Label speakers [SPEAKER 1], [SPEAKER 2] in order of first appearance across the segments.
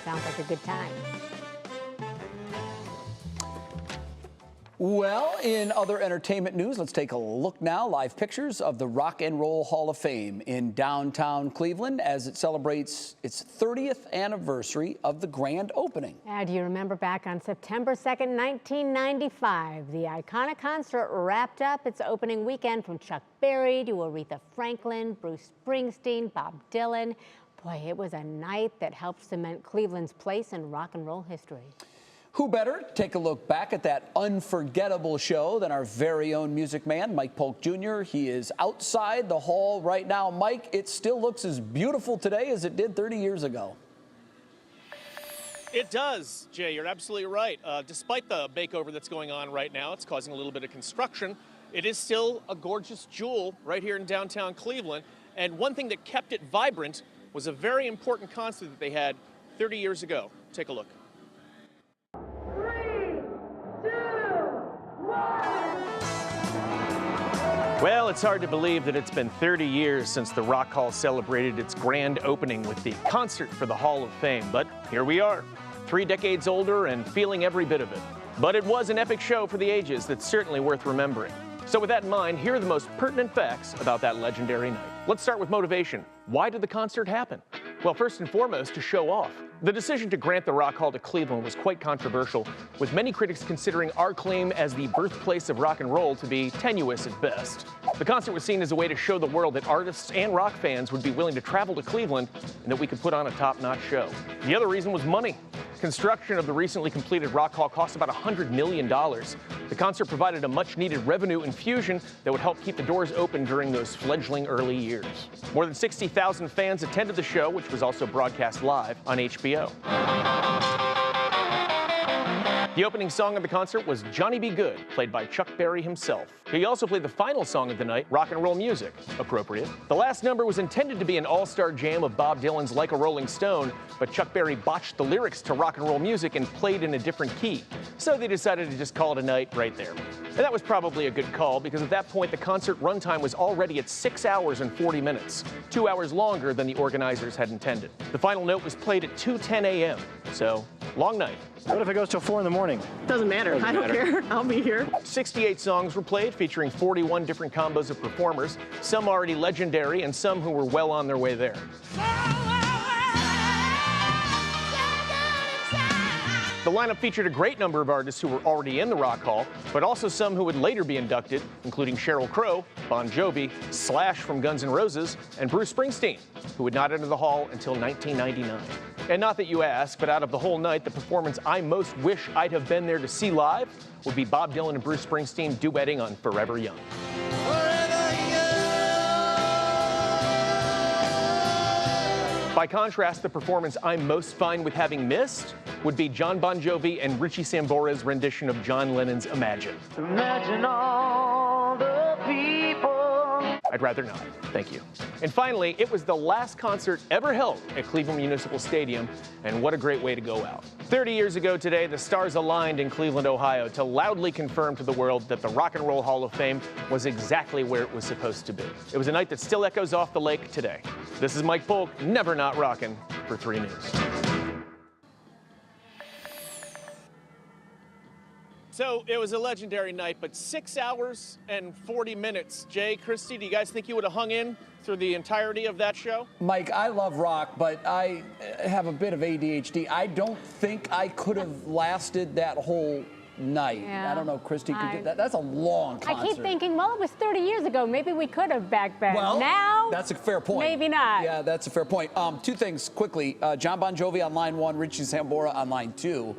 [SPEAKER 1] Sounds like a good time.
[SPEAKER 2] Well, in other entertainment news, let's take a look now. Live pictures of the Rock and Roll Hall of Fame in downtown Cleveland as it celebrates its 30th anniversary of the grand opening.
[SPEAKER 1] Do you remember back on September 2nd, 1995, the iconic concert wrapped up its opening weekend from Chuck Berry to Aretha Franklin, Bruce Springsteen, Bob Dylan. Boy, it was a night that helped cement Cleveland's place in rock and roll history.
[SPEAKER 2] Who better to take a look back at that unforgettable show than our very own music man, Mike Polk Jr. He is outside the hall right now. Mike, it still looks as beautiful today as it did 30 years ago.
[SPEAKER 3] It does, Jay. You're absolutely right. Despite the makeover that's going on right now, it's causing a little bit of construction. It is still a gorgeous jewel right here in downtown Cleveland. And one thing that kept it vibrant was a very important concert that they had 30 years ago. Take a look. Well, it's hard to believe that it's been 30 years since the Rock Hall celebrated its grand opening with the concert for the Hall of Fame. But here we are, 3 decades older and feeling every bit of it. But it was an epic show for the ages that's certainly worth remembering. So with that in mind, here are the most pertinent facts about that legendary night. Let's start with motivation. Why did the concert happen? Well, first and foremost, to show off. The decision to grant the Rock Hall to Cleveland was quite controversial, with many critics considering our claim as the birthplace of rock and roll to be tenuous at best. The concert was seen as a way to show the world that artists and rock fans would be willing to travel to Cleveland and that we could put on a top-notch show. The other reason was money. Construction of the recently completed Rock Hall cost about $100 million. The concert provided a much-needed revenue infusion that would help keep the doors open during those fledgling early years. More than 60,000 fans attended the show, which was also broadcast live on HBO. The opening song of the concert was Johnny B. Goode, played by Chuck Berry himself. He also played the final song of the night, Rock and Roll Music, appropriate. The last number was intended to be an all-star jam of Bob Dylan's Like a Rolling Stone, but Chuck Berry botched the lyrics to Rock and Roll Music and played in a different key. So they decided to just call it a night right there. And that was probably a good call, because at that point the concert runtime was already at 6 hours and 40 minutes, 2 hours longer than the organizers had intended. The final note was played at 2:10 a.m., so long night.
[SPEAKER 4] What if it goes till 4 in the morning?
[SPEAKER 5] Doesn't matter. I don't care. I'll be here.
[SPEAKER 3] 68 songs were played, featuring 41 different combos of performers, some already legendary and some who were well on their way there. The lineup featured a great number of artists who were already in the Rock Hall, but also some who would later be inducted, including Sheryl Crow, Bon Jovi, Slash from Guns N' Roses, and Bruce Springsteen, who would not enter the hall until 1999. And not that you ask, but out of the whole night, the performance I most wish I'd have been there to see live would be Bob Dylan and Bruce Springsteen duetting on Forever Young. By contrast, the performance I'm most fine with having missed would be John Bon Jovi and Richie Sambora's rendition of John Lennon's Imagine. Imagine all the people. I'd rather not, thank you. And finally, it was the last concert ever held at Cleveland Municipal Stadium, and what a great way to go out. 30 years ago today, the stars aligned in Cleveland, Ohio to loudly confirm to the world that the Rock and Roll Hall of Fame was exactly where it was supposed to be. It was a night that still echoes off the lake today. This is Mike Polk, never not rockin', for 3 News. So it was a legendary night, but 6 hours and 40 minutes. Jay, Christy, do you guys think you would have hung in through the entirety of that show?
[SPEAKER 2] Mike, I love rock, but I have a bit of ADHD. I don't think I could have lasted that whole night.
[SPEAKER 1] Yeah.
[SPEAKER 2] I don't know, Christy could do that. That's a long concert.
[SPEAKER 1] I keep thinking, well, it was 30 years ago. Maybe we could have back then.
[SPEAKER 2] Well,
[SPEAKER 1] now,
[SPEAKER 2] that's a fair point.
[SPEAKER 1] Maybe not.
[SPEAKER 2] Yeah, that's a fair point. 2 things quickly. John Bon Jovi on line 1, Richie Sambora on line 2.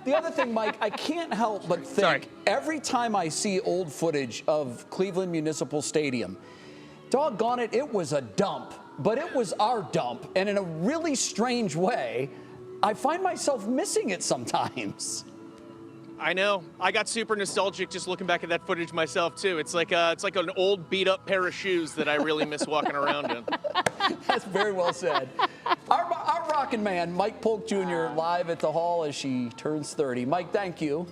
[SPEAKER 2] The other thing, Mike, I can't help but think every time I see old footage of Cleveland Municipal Stadium, doggone it, it was a dump, but it was our dump. And in a really strange way, I find myself missing it sometimes.
[SPEAKER 3] I know. I got super nostalgic just looking back at that footage myself, too. It's like an old beat-up pair of shoes that I really miss walking around in.
[SPEAKER 2] That's very well said. Our rockin' man, Mike Polk Jr., live at the hall as she turns 30. Mike, thank you.